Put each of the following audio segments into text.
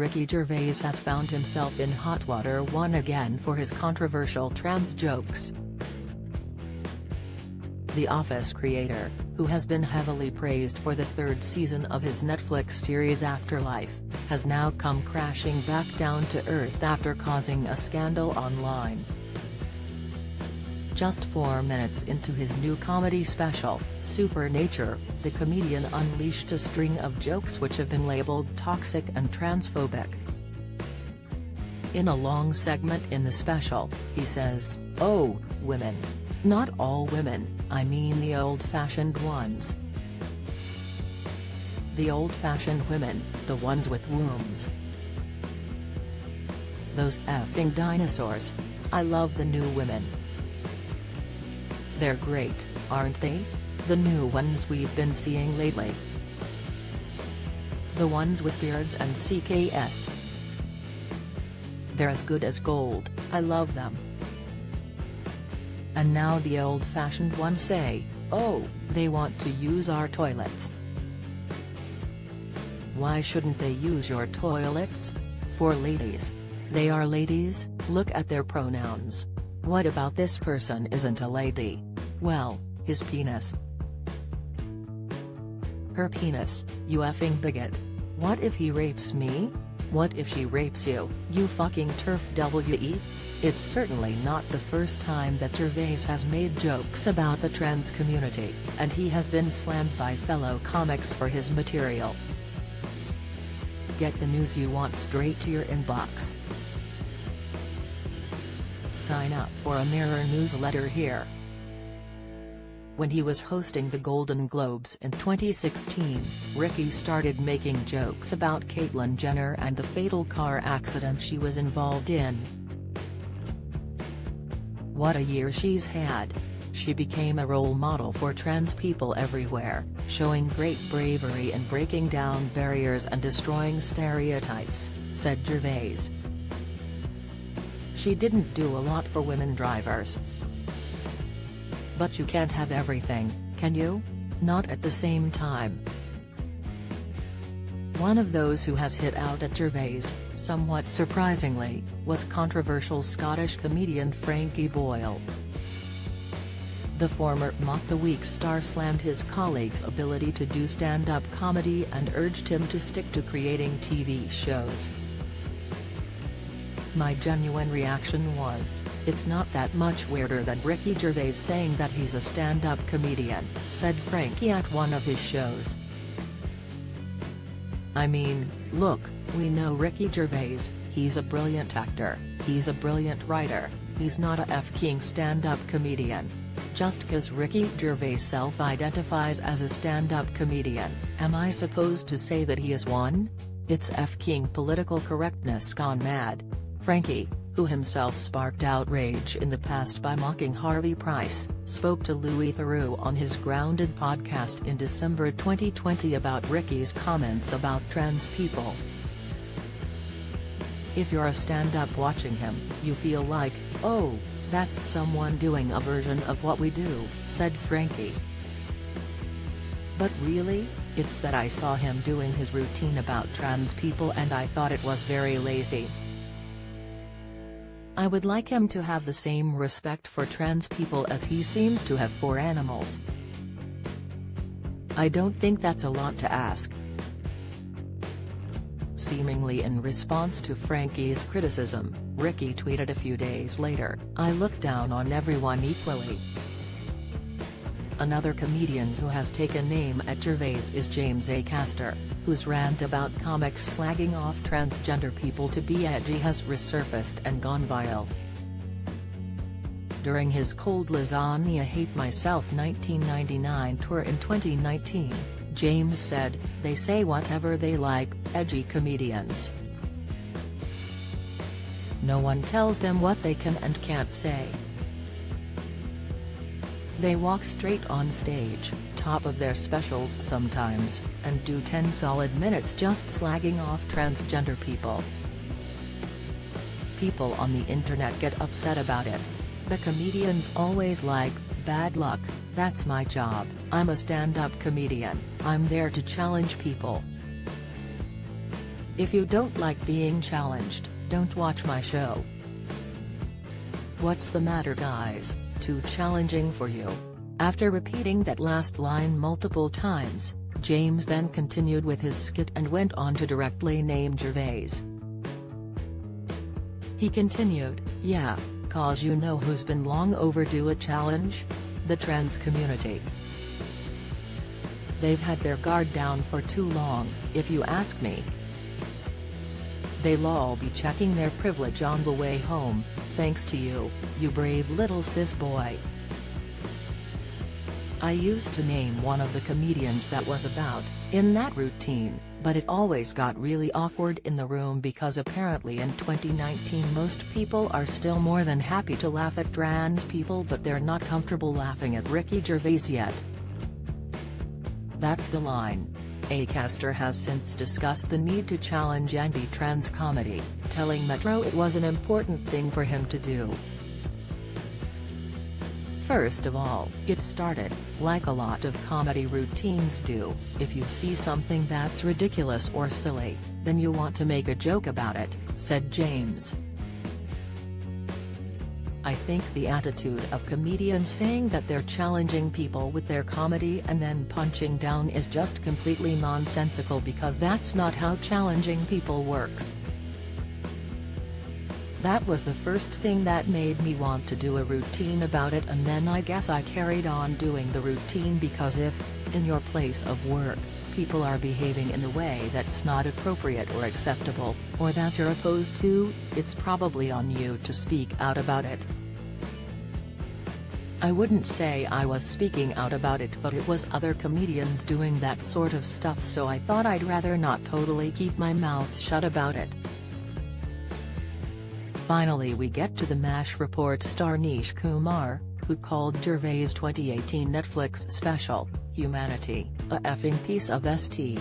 Ricky Gervais has found himself in hot water once again for his controversial trans jokes. The Office creator, who has been heavily praised for the third season of his Netflix series Afterlife, has now come crashing back down to earth after causing a scandal online. Just 4 minutes into his new comedy special, Supernature, the comedian unleashed a string of jokes which have been labeled toxic and transphobic. In a long segment in the special, he says, "Oh, women. Not all women, I mean the old-fashioned ones. The old-fashioned women, the ones with wombs. Those effing dinosaurs. I love the new women. They're great, aren't they? The new ones we've been seeing lately. The ones with beards and CKS. They're as good as gold, I love them. And now the old-fashioned ones say, oh, they want to use our toilets. Why shouldn't they use your toilets? For ladies. They are ladies, look at their pronouns. What about this person isn't a lady? Well, his penis. Her penis, you effing bigot. What if he rapes me? What if she rapes you, you fucking turf WE? It's certainly not the first time that Gervais has made jokes about the trans community, and he has been slammed by fellow comics for his material. Get the news you want straight to your inbox. Sign up for a Mirror newsletter here. When he was hosting the Golden Globes in 2016, Ricky started making jokes about Caitlyn Jenner and the fatal car accident she was involved in. What a year she's had. She became a role model for trans people everywhere, showing great bravery in breaking down barriers and destroying stereotypes, said Gervais. She didn't do a lot for women drivers. But you can't have everything, can you? Not at the same time. One of those who has hit out at Gervais, somewhat surprisingly, was controversial Scottish comedian Frankie Boyle. The former Mock the Week star slammed his colleague's ability to do stand-up comedy and urged him to stick to creating TV shows. My genuine reaction was, it's not that much weirder than Ricky Gervais saying that he's a stand-up comedian, said Frankie at one of his shows. I mean, look, we know Ricky Gervais, he's a brilliant actor, he's a brilliant writer, he's not a f-king stand-up comedian. Just cause Ricky Gervais self-identifies as a stand-up comedian, am I supposed to say that he is one? It's f-king political correctness gone mad. Frankie, who himself sparked outrage in the past by mocking Harvey Price, spoke to Louis Theroux on his Grounded podcast in December 2020 about Ricky's comments about trans people. If you're a stand-up watching him, you feel like, oh, that's someone doing a version of what we do, said Frankie. But really, it's that I saw him doing his routine about trans people and I thought it was very lazy. I would like him to have the same respect for trans people as he seems to have for animals. I don't think that's a lot to ask. Seemingly in response to Frankie's criticism, Ricky tweeted a few days later, I look down on everyone equally. Another comedian who has taken aim at Gervais is James Acaster, whose rant about comics slagging off transgender people to be edgy has resurfaced and gone viral. During his Cold Lasagna Hate Myself 1999 tour in 2019, James said, they say whatever they like, edgy comedians. No one tells them what they can and can't say. They walk straight on stage, top of their specials sometimes, and do 10 solid minutes just slagging off transgender people. People on the internet get upset about it. The comedian's always like, bad luck, that's my job, I'm a stand-up comedian, I'm there to challenge people. If you don't like being challenged, don't watch my show. What's the matter guys, too challenging for you? After repeating that last line multiple times, James then continued with his skit and went on to directly name Gervais. He continued, "Yeah, cause you know who's been long overdue a challenge? The trans community. They've had their guard down for too long, if you ask me. They'll all be checking their privilege on the way home, thanks to you, you brave little cis boy." I used to name one of the comedians that was about, in that routine, but it always got really awkward in the room because apparently in 2019 most people are still more than happy to laugh at trans people but they're not comfortable laughing at Ricky Gervais yet. That's the line. A caster has since discussed the need to challenge anti-trans comedy, telling Metro it was an important thing for him to do. First of all, it started, like a lot of comedy routines do, if you see something that's ridiculous or silly, then you want to make a joke about it, said James. I think the attitude of comedians saying that they're challenging people with their comedy and then punching down is just completely nonsensical because that's not how challenging people works. That was the first thing that made me want to do a routine about it, and then I guess I carried on doing the routine because if, in your place of work, people are behaving in a way that's not appropriate or acceptable, or that you're opposed to, it's probably on you to speak out about it. I wouldn't say I was speaking out about it, but it was other comedians doing that sort of stuff, so I thought I'd rather not totally keep my mouth shut about it. Finally we get to the MASH report star Nish Kumar, who called Gervais' 2018 Netflix special, Humanity, a effing piece of st.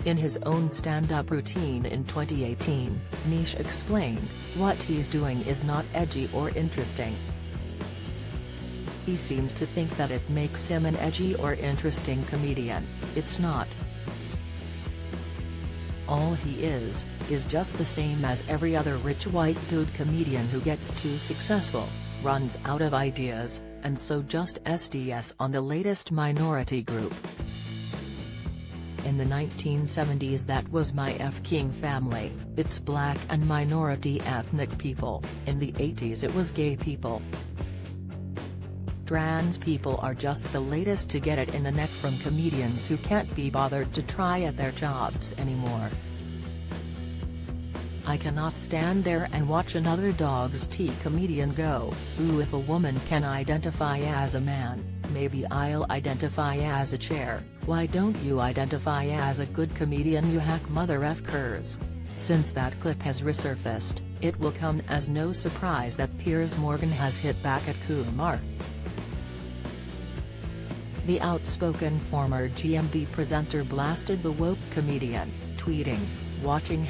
In his own stand-up routine in 2018, Nish explained, "What he's doing is not edgy or interesting. He seems to think that it makes him an edgy or interesting comedian, it's not. All he is just the same as every other rich white dude comedian who gets too successful, runs out of ideas, and so just SDS on the latest minority group. In the 1970s that was my F-king family, it's black and minority ethnic people, in the 80s it was gay people. Trans people are just the latest to get it in the neck from comedians who can't be bothered to try at their jobs anymore. I cannot stand there and watch another dog's tea comedian go, ooh, if a woman can identify as a man, maybe I'll identify as a chair, why don't you identify as a good comedian you hack mother f***ers. Since that clip has resurfaced, it will come as no surprise that Piers Morgan has hit back at Kumar. The outspoken former GMB presenter blasted the woke comedian, tweeting, "Watching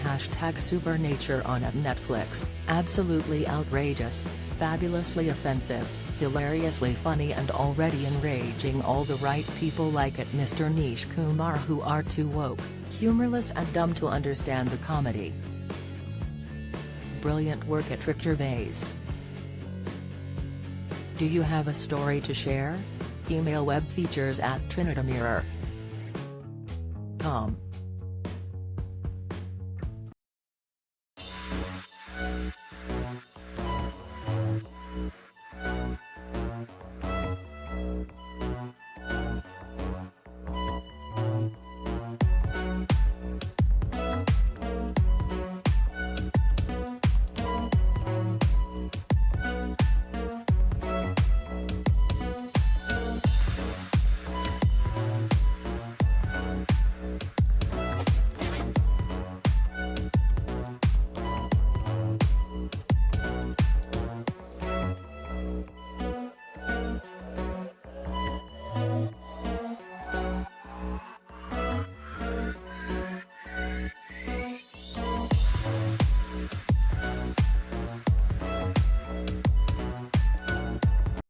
#Supernature on at Netflix, absolutely outrageous, fabulously offensive, hilariously funny and already enraging all the right people like it Mr. Nish Kumar who are too woke, humorless and dumb to understand the comedy. Brilliant work at Rick Gervais. Do you have a story to share? Email webfeatures@trinitymirror.com."